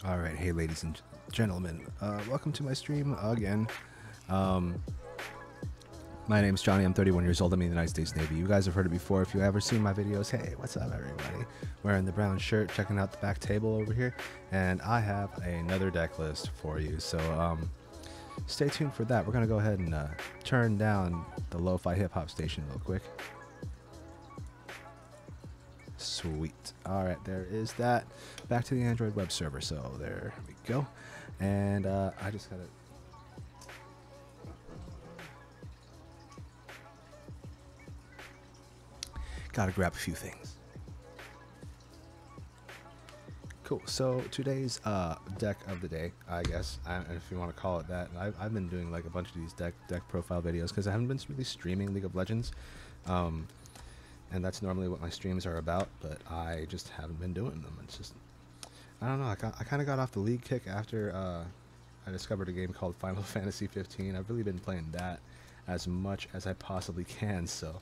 Alright, hey ladies and gentlemen, welcome to my stream again. Um, my name's Johnny, I'm 31 years old, I'm in the United States Navy. You guys have heard it before. If you've ever seen my videos, hey, what's up everybody? Wearing the brown shirt, checking out the back table over here, and I have another deck list for you, so stay tuned for that. We're going to go ahead and turn down the lo-fi hip-hop station real quick. Sweet. Alright, there is that. Back to the Android web server. So there we go. And I just gotta grab a few things. Cool. So today's deck of the day, I guess, if you want to call it that. I've been doing like a bunch of these deck profile videos because I haven't been really streaming League of Legends. And that's normally what my streams are about, but I just haven't been doing them. It's just, I don't know, I kind of got off the League kick after I discovered a game called Final Fantasy 15. I've really been playing that as much as I possibly can, so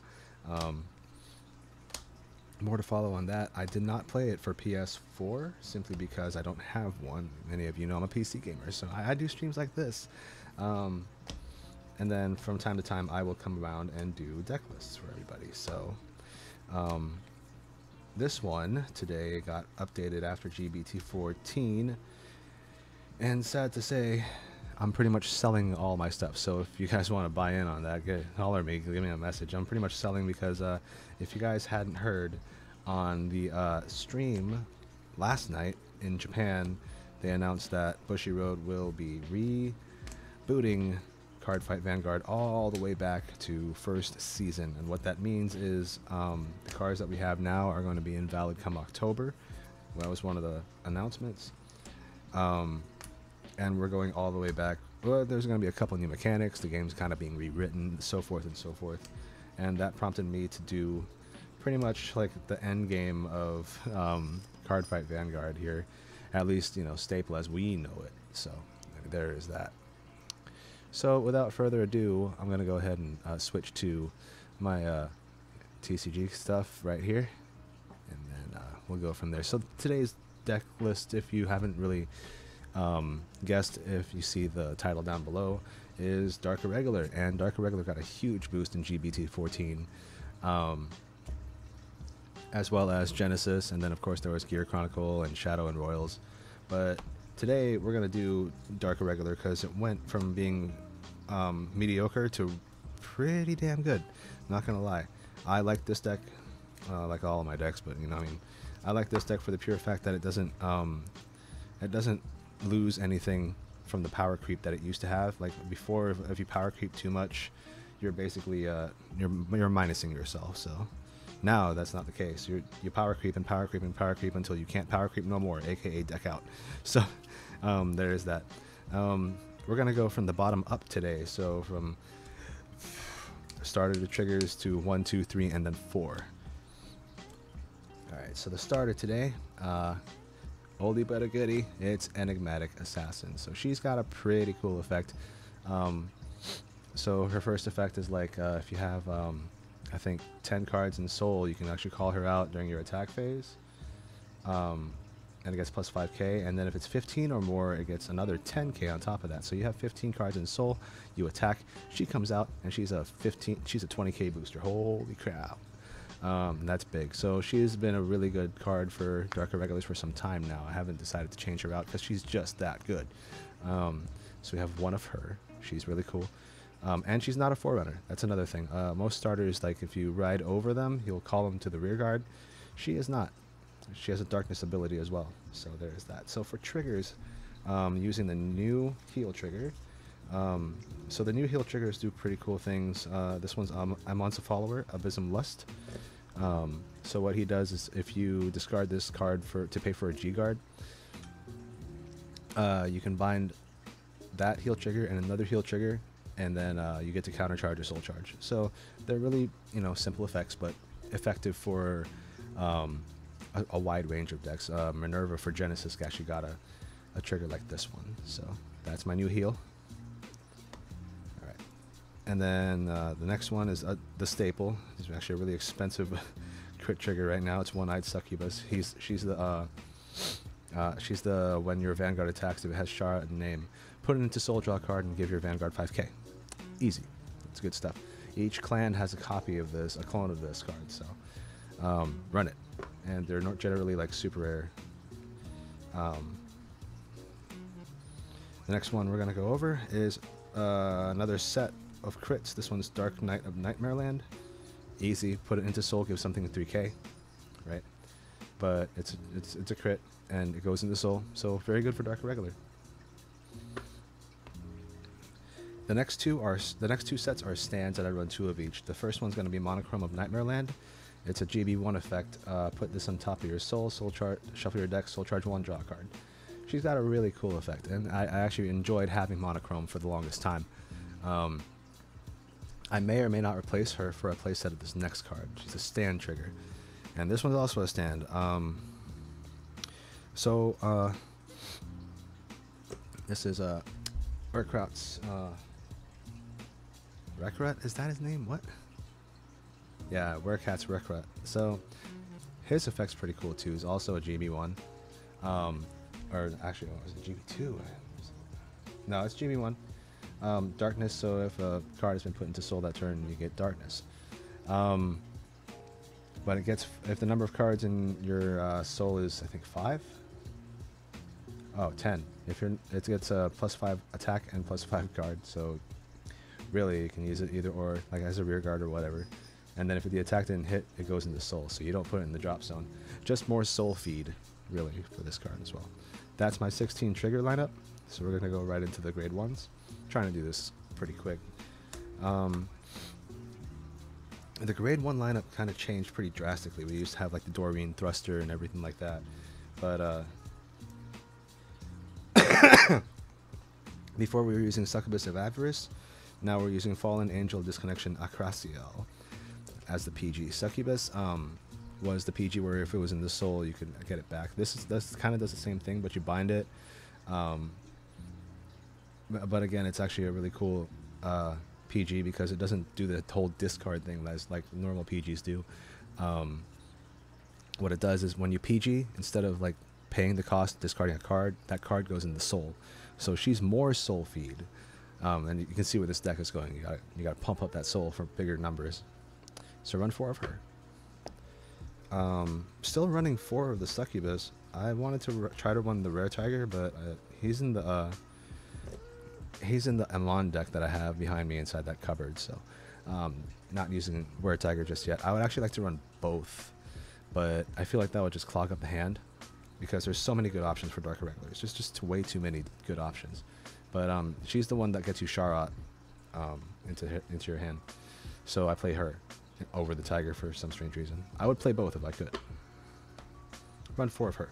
more to follow on that. I did not play it for PS4 simply because I don't have one. Many of you know I'm a PC gamer, so I do streams like this. And then from time to time I will come around and do deck lists for everybody. So this one today got updated after GBT 14, and sad to say, I'm pretty much selling all my stuff. So if you guys want to buy in on that, holler me, give me a message. I'm pretty much selling because if you guys hadn't heard, on the stream last night in Japan, they announced that Bushiroad will be rebooting Cardfight Vanguard all the way back to first season, and what that means is the cards that we have now are going to be invalid come October. Well, that was one of the announcements, and we're going all the way back. Well, there's going to be a couple new mechanics, the game's kind of being rewritten, so forth and so forth, and that prompted me to do pretty much like the end game of Cardfight Vanguard here, at least, you know, staple as we know it. So there is that. So without further ado, I'm going to go ahead and switch to my TCG stuff right here, and then we'll go from there. So today's deck list, if you haven't really guessed, if you see the title down below, is Dark Irregular, and Dark Irregular got a huge boost in GBT 14, as well as Genesis, and then of course there was Gear Chronicle and Shadow and Royals. But today we're going to do Dark Irregular because it went from being mediocre to pretty damn good. Not going to lie. I like this deck, like all of my decks, but you know, I mean, I like this deck for the pure fact that it doesn't lose anything from the power creep that it used to have. Like before, if you power creep too much, you're basically you're minusing yourself. So now that's not the case. You power creep and power creep and power creep until you can't power creep no more, aka deck out. So there is that. We're gonna go from the bottom up today. So from starter to triggers to 1, 2, 3, and then 4. All right. So the starter today, oldie but a goodie. It's Enigmatic Assassin. So she's got a pretty cool effect. So her first effect is like if you have I think 10 cards in Soul, you can actually call her out during your attack phase, and it gets plus 5k, and then if it's 15 or more, it gets another 10k on top of that. So you have 15 cards in Soul, you attack, she comes out, and she's a 20k booster. Holy crap. That's big. So she's been a really good card for Dark Irregulars for some time now. I haven't decided to change her out because she's just that good. So we have one of her. She's really cool. And she's not a forerunner. That's another thing. Most starters, like if you ride over them, you'll call them to the rear guard. She is not. She has a darkness ability as well. So there's that. So for triggers, using the new heal trigger. So the new heal triggers do pretty cool things. This one's Amon's Follower, Abysm Lust. So what he does is if you discard this card to pay for a G guard, you can bind that heal trigger and another heal trigger, and then you get to countercharge or soul charge. So they're really, you know, simple effects, but effective for a wide range of decks. Minerva for Genesis actually got a trigger like this one. So that's my new heal. All right, and then the next one is the staple. It's actually a really expensive crit trigger right now. It's One-Eyed Succubus. She's the She's the when your Vanguard attacks, if it has Scharhrot in the name, put it into soul, draw a card, and give your Vanguard 5k. Easy. It's good stuff. Each clan has a copy of this, a clone of this card, so run it. And they're not generally like super rare. The next one we're going to go over is another set of crits. This one's Dark Knight of Nightmareland. Easy. Put it into soul, give something 3k, right? But it's a crit, and it goes into soul, so very good for Dark Irregular. The next two sets are stands that I run 2 of each. The first one's going to be Monochrome of Nightmareland. It's a GB1 effect. Put this on top of your soul chart, shuffle your deck, soul charge 1, draw a card. She's got a really cool effect, and I actually enjoyed having Monochrome for the longest time. I may or may not replace her for a playset of this next card. She's a stand trigger, and this one's also a stand. This is Urkraut's Rekrut, is that his name? What? Yeah, Werkat's Rekrut. So his effect's pretty cool too. He's also a GB1. Or actually, was it GB2? No, it's GB1. Darkness, so if a card has been put into soul that turn, you get darkness. But it gets, if the number of cards in your soul is, I think, 5? Oh, 10. It gets a +5 attack and +5 guard, so really you can use it either or, like as a rear guard or whatever. And then if the attack didn't hit, it goes into soul, so you don't put it in the drop zone. Just more soul feed, really, for this card as well. That's my 16 trigger lineup, so we're going to go right into the grade 1s. I'm trying to do this pretty quick. The grade 1 lineup kind of changed pretty drastically. We used to have like the Doreen thruster and everything like that, but before we were using Succubus of Avarice, now we're using Fallen Angel Disconnection Akraciel as the PG. Succubus was the PG where if it was in the soul you could get it back. This kind of does the same thing, but you bind it. But again, it's actually a really cool PG because it doesn't do the whole discard thing that's like normal PGs do. What it does is when you PG, instead of like paying the cost, discarding a card, that card goes in the soul. So she's more soul feed. And you can see where this deck is going. You got to pump up that soul for bigger numbers. So run 4 of her. Still running 4 of the Succubus. I wanted to try to run the Rare Tiger, but he's in the Elan deck that I have behind me inside that cupboard. So not using Rare Tiger just yet. I would actually like to run both, but I feel like that would just clog up the hand because there's so many good options for Dark Irregulars. There's just way too many good options. But she's the one that gets you Scharhrot into your hand. So I play her over the Tiger for some strange reason. I would play both if I could. Run 4 of her.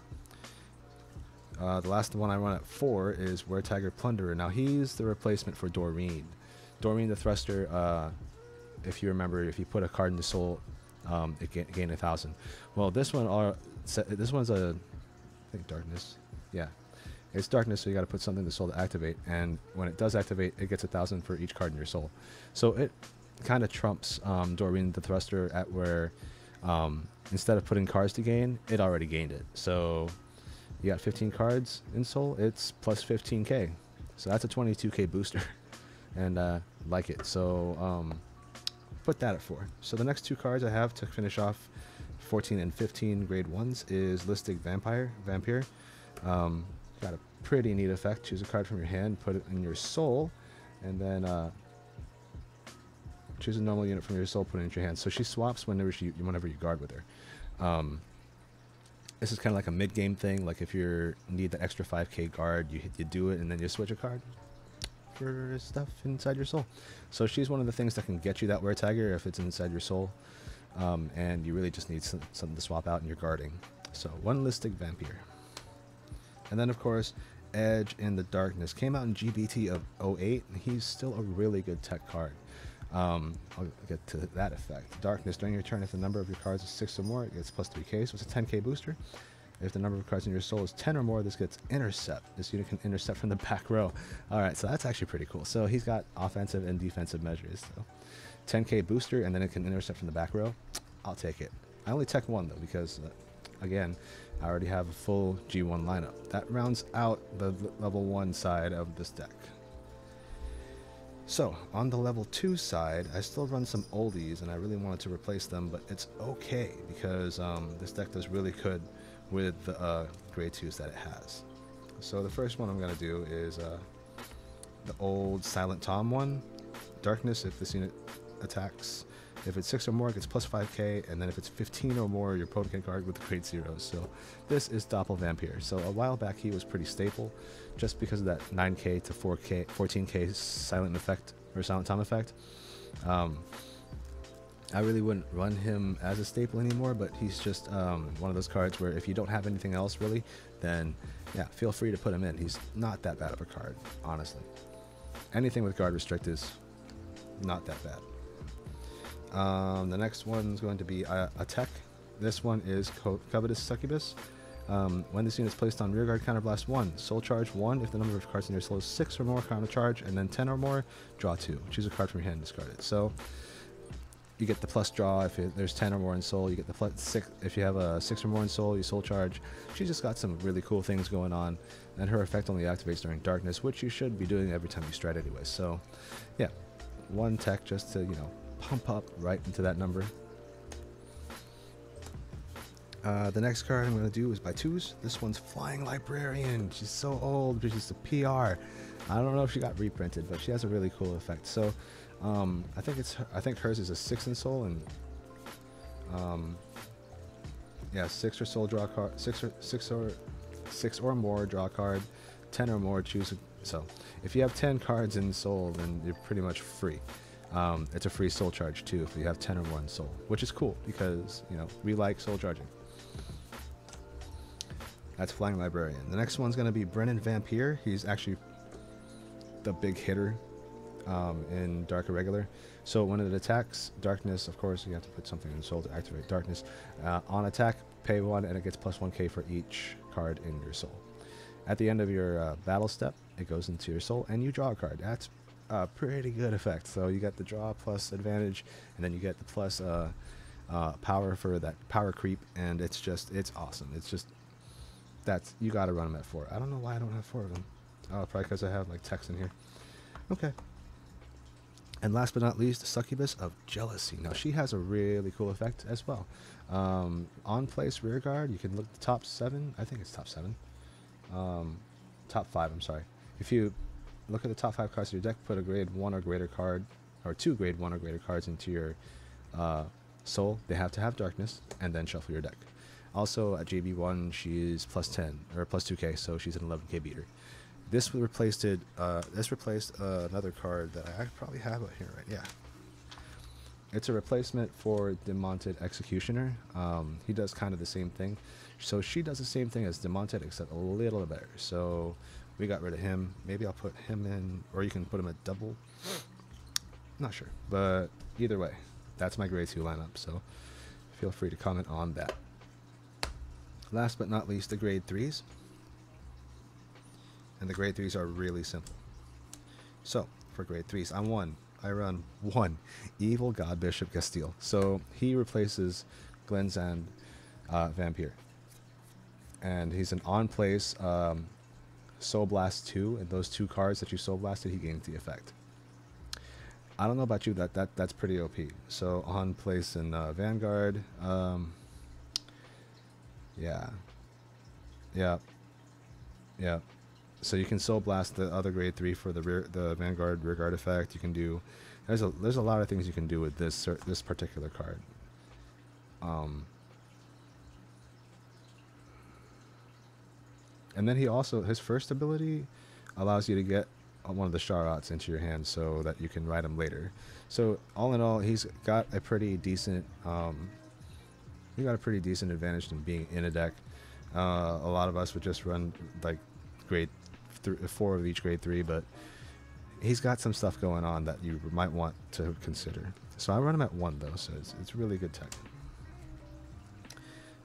The last one I run at 4 is Were Tiger Plunderer. Now he's the replacement for Doreen. Doreen the Thruster, if you remember, if you put a card in the soul, it gained 1,000. Well, this one's a, I think Darkness. Yeah. It's Darkness, so you got to put something in the soul to activate, and when it does activate, it gets 1,000 for each card in your soul. So it kind of trumps Doreen the Thruster at where instead of putting cards to gain, it already gained it. So you got 15 cards in soul, it's plus 15k. So that's a 22k booster, and like it. So put that at 4. So the next 2 cards I have to finish off 14 and 15 grade 1s is Listic Vampire. Got a pretty neat effect. Choose a card from your hand, put it in your soul, and then choose a normal unit from your soul, put it in your hand. So she swaps whenever you guard with her. This is kind of like a mid-game thing. Like if you need the extra 5k guard, you do it, and then you switch a card for stuff inside your soul. So she's one of the things that can get you that Were Tiger if it's inside your soul, and you really just need something to swap out in your guarding. So one Listic Vampire. And then, of course, Edge in the Darkness. Came out in GBT of 08, and he's still a really good tech card. I'll get to that effect. Darkness. During your turn, if the number of your cards is 6 or more, it gets plus 3k, so it's a 10k booster. If the number of cards in your soul is 10 or more, this gets Intercept. This unit can intercept from the back row. Alright, so that's actually pretty cool. So he's got offensive and defensive measures. So 10k booster, and then it can intercept from the back row. I'll take it. I only tech 1, though, because again, I already have a full G1 lineup. That rounds out the level 1 side of this deck. So, on the level 2 side, I still run some oldies, and I really wanted to replace them, but it's okay, because this deck does really good with the grade 2s that it has. So the first one I'm going to do is the old Silent Tom one. Darkness if this unit attacks. If it's 6 or more, it gets plus 5k, and then if it's 15 or more, your opponent card with grade 0s. So this is Doppelvampire. So a while back he was pretty staple, just because of that 9k to 4k, 14k silent effect, or Silent Tom effect. I really wouldn't run him as a staple anymore, but he's just one of those cards where if you don't have anything else really, then yeah, feel free to put him in. He's not that bad of a card, honestly. Anything with guard restrict is not that bad. The next one's going to be a tech. This one is Covetous Succubus. When this unit is placed on rearguard, counterblast 1. Soul charge 1 if the number of cards in your soul is 6 or more, counter charge, and then 10 or more, draw 2. Choose a card from your hand and discard it. So you get the plus draw if there's 10 or more in soul. You get the plus 6 if you have a 6 or more in soul. You soul charge. She's just got some really cool things going on, and her effect only activates during darkness, which you should be doing every time you stride anyway. So yeah, one tech just to, you know, pump up right into that number. The next card I'm going to do is by 2s. This one's Flying Librarian. She's so old, but she's a PR. I don't know if she got reprinted, but she has a really cool effect. So I think hers is a 6 in soul, and yeah, 6 or soul, draw a card. 6 or more, draw a card. 10 or more, choose so if you have 10 cards in soul, then you're pretty much free. It's a free soul charge too if you have 10 or more in soul, which is cool because, you know, we like soul charging. That's Flying Librarian. The next one's going to be Brennan Vampire. He's actually the big hitter in Dark Irregular. So when it attacks darkness, of course you have to put something in soul to activate darkness. On attack, pay 1 and it gets plus 1k for each card in your soul. At the end of your battle step, it goes into your soul and you draw a card. That's a pretty good effect. So you get the draw plus advantage, and then you get the plus power for that power creep, and it's awesome. It's just, you gotta run them at 4. I don't know why I don't have 4 of them. Oh, probably because I have like text in here. Okay. And last but not least, the Succubus of Jealousy. Now she has a really cool effect as well. On place rear guard, you can look at the top 7. I think it's top 7. Top 5, I'm sorry. If you look at the top 5 cards of your deck, put a grade 1 or greater card, or 2 grade 1 or greater cards into your soul. They have to have darkness, and then shuffle your deck. Also at JB1, she's plus 10 or plus 2k, so she's an 11k beater. This replaced another card that I probably have out here, right? Yeah. It's a replacement for Demonted Executioner. He does kind of the same thing. So she does the same thing as Demonted, except a little better. So we got rid of him. Maybe I'll put him in, or you can put him at double. Not sure, but either way, that's my grade 2 lineup. So feel free to comment on that. Last but not least, the grade 3s. And the grade 3s are really simple. So for grade 3s, I run one Evil God Bishop Castile. So he replaces Glenzand Vampire, and he's an on place Soul Blast 2, and those 2 cards that you Soul Blasted, he gains the effect. I don't know about you, that's pretty OP. So on place in Vanguard, yeah. So you can Soul Blast the other grade 3 for the Vanguard rear guard effect. You can do, there's a lot of things you can do with this particular card. And then he also, his first ability allows you to get one of the Scharhrots into your hand so that you can ride him later. So all in all, he's got a pretty decent advantage in being in a deck. A lot of us would just run like grade 4 of each grade 3, but he's got some stuff going on that you might want to consider. So I run him at 1 though, so it's really good tech.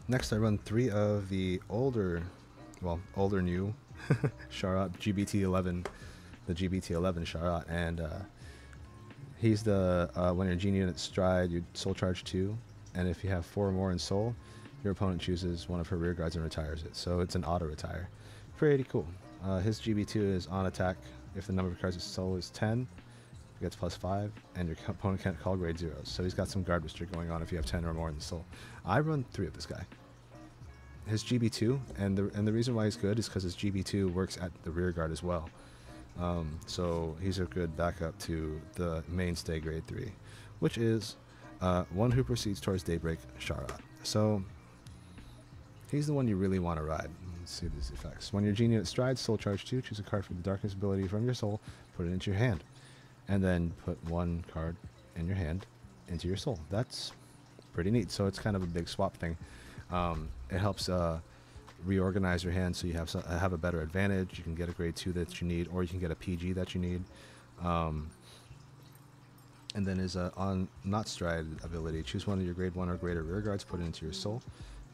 Next I run 3 of the older new Scharhrot, GBT11, the GBT11 Scharhrot, and he's the when your genie unit stride, you soul charge 2, and if you have 4 or more in soul, your opponent chooses one of her rear guards and retires it. So it's an auto retire. Pretty cool. His GB2 is on attack. If the number of cards in soul is 10, he gets +5, and your opponent can't call grade 0s. So he's got some guard booster going on if you have 10 or more in the soul. I run 3 of this guy. His GB2, and the reason why he's good is because his GB2 works at the rear guard as well. So he's a good backup to the mainstay grade 3, which is one who proceeds towards daybreak, Scharhrot. So he's the one you really want to ride. Let's see these effects. When your genie strides, soul charge 2, choose a card from the darkness ability from your soul, put it into your hand, and then put one card in your hand into your soul. That's pretty neat. So it's kind of a big swap thing. It helps reorganize your hand so you have a better advantage. You can get a grade 2 that you need, or you can get a PG that you need. And then his on not stride ability, choose one of your grade 1 or greater rear guards, put it into your soul.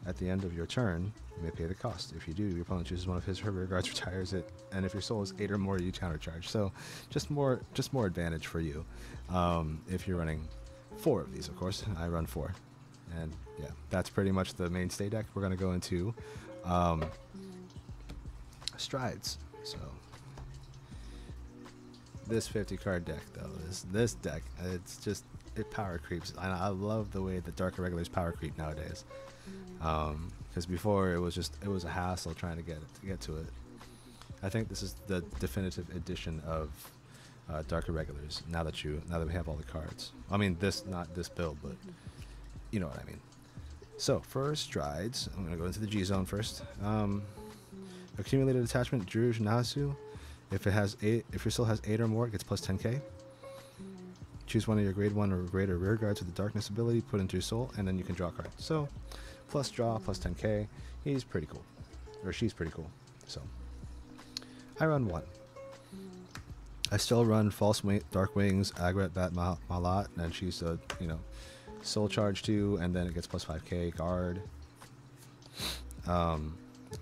At the end of your turn, you may pay the cost. If you do, your opponent chooses one of his or her rear guards, retires it, and if your soul is 8 or more, you countercharge. So just more advantage for you. If you're running 4 of these, of course. I run 4. And yeah, that's pretty much the mainstay deck. We're going to go into strides. So this 50 card deck, though, this deck, it power creeps. I love the way the Dark Irregulars power creep nowadays. Because before it was a hassle trying to get to it. I think this is the definitive edition of Dark Irregulars. Now that we have all the cards. I mean, not this build, but you know what I mean. So for strides, I'm gonna go into the G zone first. Accumulated attachment, Druj Nasu. If your soul has 8 or more, it gets plus 10k. Choose one of your grade 1 or greater rear guards with the darkness ability, put into your soul, and then you can draw a card. So plus draw, plus 10k. He's pretty cool, or she's pretty cool. So I run 1. I still run False Dark Wings, Agret Bat Malat, and she's a soul charge 2, and then it gets plus 5k guard,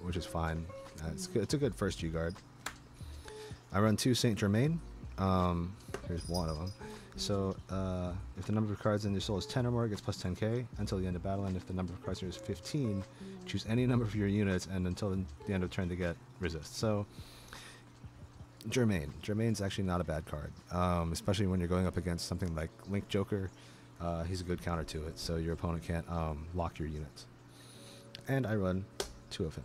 which is fine. It's a good first G guard. I run 2 Saint Germain. Here's one of them. So if the number of cards in your soul is 10 or more, it gets plus 10k until the end of battle, and if the number of cards here is 15, choose any number of your units, and until the end of turn to get resist. So Germain's actually not a bad card, especially when you're going up against something like Link Joker. He's a good counter to it, so your opponent can't lock your units. And I run 2 of him.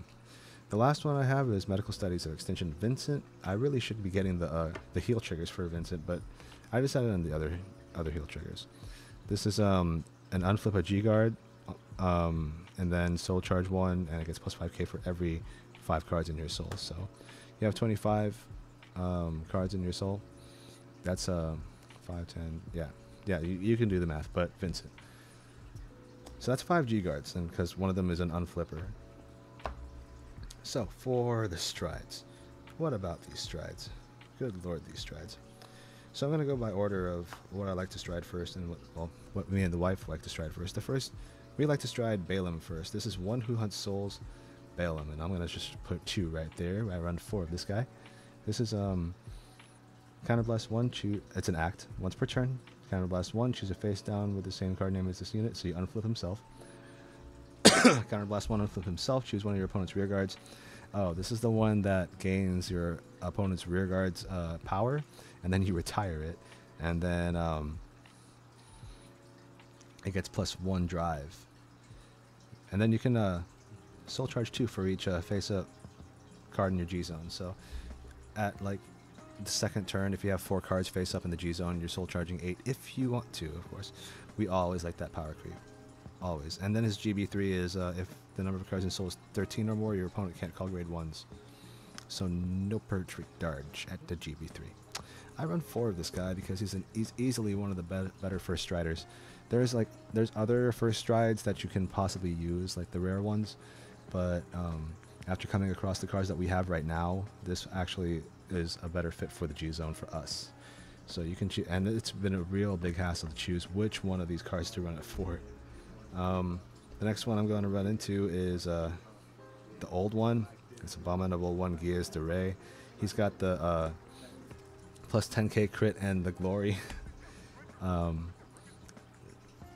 The last one I have is Medical Studies of Extinction Vincent. I really should be getting the heal triggers for Vincent, but I decided on the other heal triggers. This is an unflip a G guard, and then soul charge 1, and it gets plus 5k for every 5 cards in your soul. So you have 25 cards in your soul. That's 5, 10, yeah, you can do the math, but Vincent. So that's 5 G guards, and because one of them is an unflipper. So for the strides, what about these strides? Good lord, these strides. So I'm going to go by order of what I like to stride first, and what me and the wife like to stride first. We like to stride Balaam first. This is one who hunts souls, Balaam, and I'm going to just put 2 right there. I run 4 of this guy. This is Counterblast 1, it's an act, once per turn. Counterblast 1, choose a face down with the same card name as this unit, so you unflip himself. Counterblast 1, unflip himself, choose one of your opponent's rear guards. Oh, this is the one that gains your opponent's rear guard's power, and then you retire it, and then it gets plus 1 drive. And then you can soul charge 2 for each face-up card in your G-zone. So at like the second turn, if you have 4 cards face up in the G zone, you're soul charging 8 if you want to, of course. We always like that power creep, always. And then his GB3 is if the number of cards in soul is 13 or more, your opponent can't call grade 1s. So no trick dodge at the GB3. I run 4 of this guy because he's easily one of the better first striders. There's other first strides that you can possibly use, like the rare ones, but after coming across the cards that we have right now, this actually is a better fit for the G zone for us. So you can choose, and it's been a real big hassle to choose which one of these cards to run it for. The next one I'm going to run into is the old one. It's Abominable 1 Gears de Ray. He's got the plus 10k crit and the glory.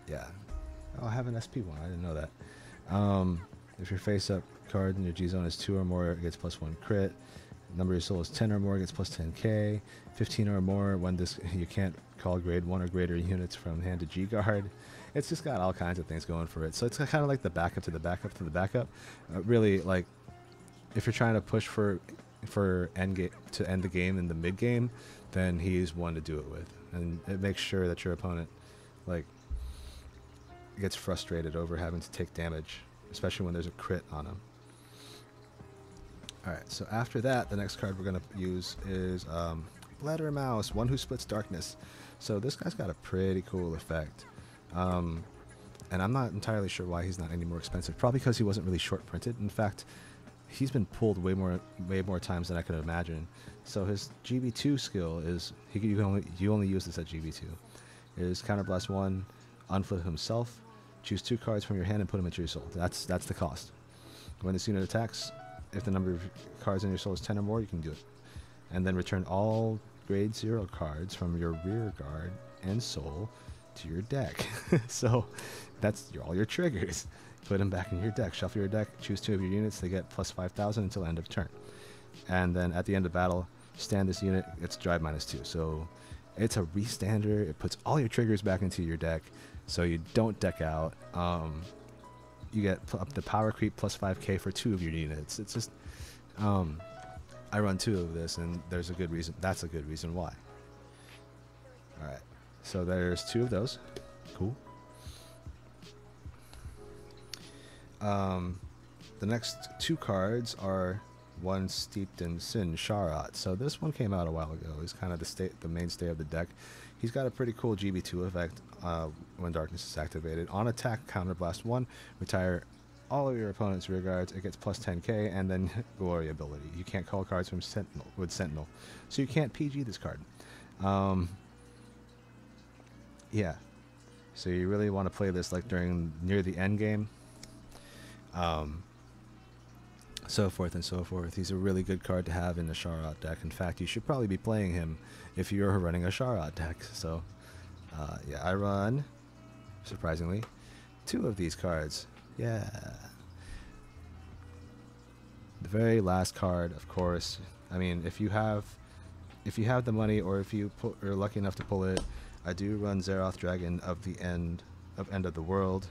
Yeah. Oh, I have an SP one. I didn't know that. If your face-up card in your G zone is 2 or more, it gets +1 crit. Number of your soul is 10 or more, it gets +10k. 15 or more, when this you can't call grade 1 or greater units from hand to G guard. It's just got all kinds of things going for it. So it's kind of like the backup to the backup to the backup. Really, like, if you're trying to push for end the game in the mid game, then he's one to do it with, and it makes sure that your opponent like gets frustrated over having to take damage, especially when there's a crit on him. Alright, so after that, the next card we're going to use is Mouse, one who splits darkness. So this guy's got a pretty cool effect. And I'm not entirely sure why he's not any more expensive. Probably because he wasn't really short printed. In fact, he's been pulled way more times than I could imagine. So his GB2 skill is you only use this at GB2. Is Counterblast 1, unflip himself, choose 2 cards from your hand and put them into your soul. That's the cost. When this unit attacks, if the number of cards in your soul is 10 or more, you can do it. And then return all grade 0 cards from your rear guard and soul to your deck. So that's all your triggers. Put them back in your deck. Shuffle your deck, choose 2 of your units. They get +5,000 until end of turn. And then at the end of battle, stand this unit, it's drive -2. So it's a restander. It puts all your triggers back into your deck, so you don't deck out. You get up the power creep +5k for 2 of your units. It's just, I run 2 of this, and there's a good reason. That's a good reason why. All right, so there's 2 of those. Cool. The next 2 cards are one steeped in sin, Scharhrot. So this one came out a while ago. He's kind of the mainstay of the deck. He's got a pretty cool GB2 effect when darkness is activated. On attack, Counterblast 1, retire all of your opponent's rear guards. It gets +10k, and then glory ability. You can't call cards from Sentinel, so you can't PG this card. Yeah, so you really want to play this like near the end game. So forth and so forth. He's a really good card to have in the Scharhrot deck. In fact, you should probably be playing him if you're running a Scharhrot deck. So, yeah, I run, surprisingly, 2 of these cards. Yeah. The very last card, of course. I mean, if you have the money, or if you are lucky enough to pull it, I do run Zeroth Dragon of the End of the World,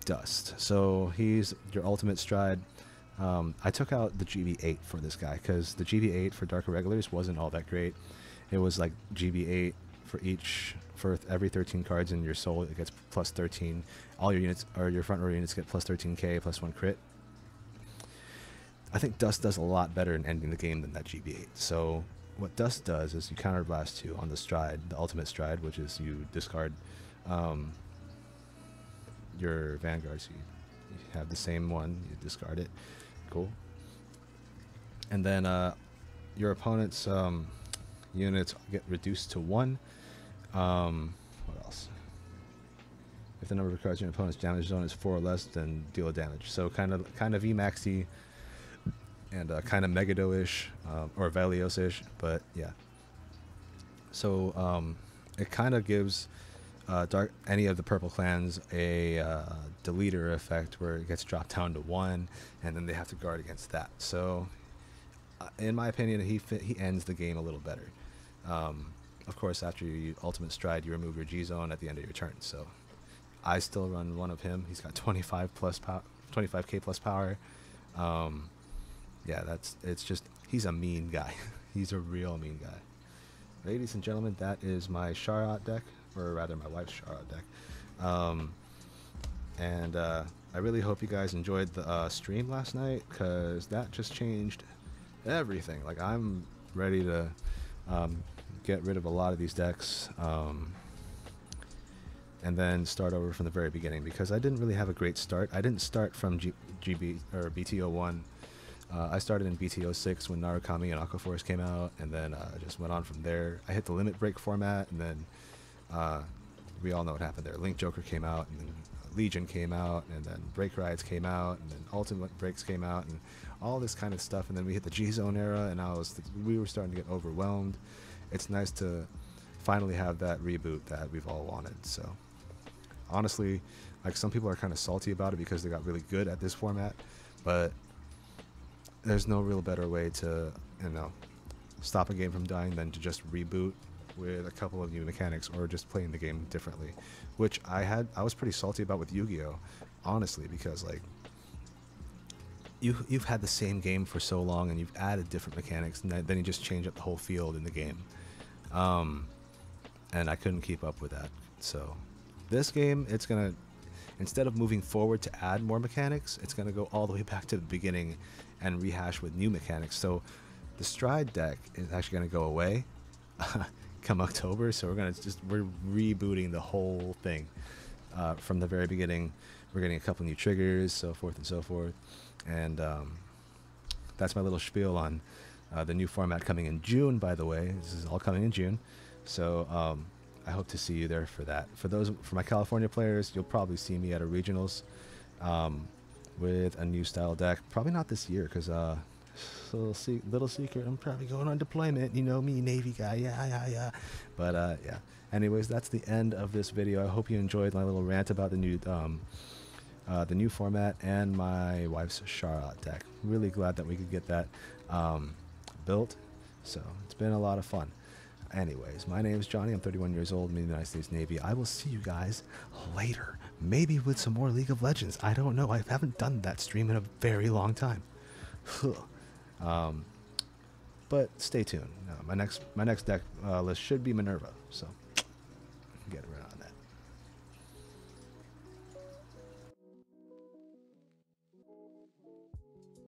Dust. So he's your ultimate stride. I took out the GB8 for this guy because the GB8 for Dark Irregulars wasn't all that great. It was like GB8 for every 13 cards in your soul, it gets +13. All your units, or your front row units, get +13k, +1 crit. I think Dust does a lot better in ending the game than that GB8. So what Dust does is you counterblast 2 on the stride, the ultimate stride, which is you discard your Vanguard. So you have the same one, you discard it. Cool. And then your opponent's units get reduced to 1. What else? If the number of cards in your opponent's damage zone is 4 or less, then deal a damage. So kind of VMAX-y and kind of Megado-ish or Velios-ish, but yeah. So it kind of gives any of the purple clans a deleter effect where it gets dropped down to 1, and then they have to guard against that. So in my opinion, he ends the game a little better. Of course, after you ultimate stride, you remove your G zone at the end of your turn. So I still run one of him. He's got 25k plus power. Yeah, it's just, he's a mean guy. He's a real mean guy. Ladies and gentlemen, that is my Scharhrot deck, or rather my wife's Scharhrot deck. And I really hope you guys enjoyed the stream last night, because that just changed everything. Like, I'm ready to get rid of a lot of these decks and then start over from the very beginning, because I didn't really have a great start. I didn't start from BT01. I started in BT06 when Narukami and Aquaforce came out, and then I just went on from there. I hit the Limit Break format, and then we all know what happened there. Link Joker came out, and then Legion came out, and then Break Rides came out, and then Ultimate Breaks came out, and all this kind of stuff. And then we hit the G-Zone era, and we were starting to get overwhelmed. It's nice to finally have that reboot that we've all wanted. So honestly, like some people are kind of salty about it because they got really good at this format, but there's no real better way to, you know, stop a game from dying than to just reboot with a couple of new mechanics or just playing the game differently, which I was pretty salty about with Yu-Gi-Oh, honestly, because like you've had the same game for so long and you've added different mechanics, and then you just change up the whole field in the game, and I couldn't keep up with that. So this game, it's gonna, instead of moving forward to add more mechanics, it's gonna go all the way back to the beginning and rehash with new mechanics. So the Stride deck is actually gonna go away come October, so we're rebooting the whole thing from the very beginning. We're getting a couple new triggers, so forth and so forth, and that's my little spiel on the new format coming in June. By the way, this is all coming in June, so I hope to see you there for that. For my California players, you'll probably see me at a regionals with a new style deck. Probably not this year, because little secret, I'm probably going on deployment. You know me, Navy guy. Yeah. But yeah. Anyways, that's the end of this video. I hope you enjoyed my little rant about the new format and my wife's Scharhrot deck. Really glad that we could get that built. So it's been a lot of fun. Anyways, my name is Johnny. I'm 31 years old. I'm in the United States Navy. I will see you guys later. Maybe with some more League of Legends. I don't know. I haven't done that stream in a very long time. But stay tuned. My next deck list should be Minerva. So.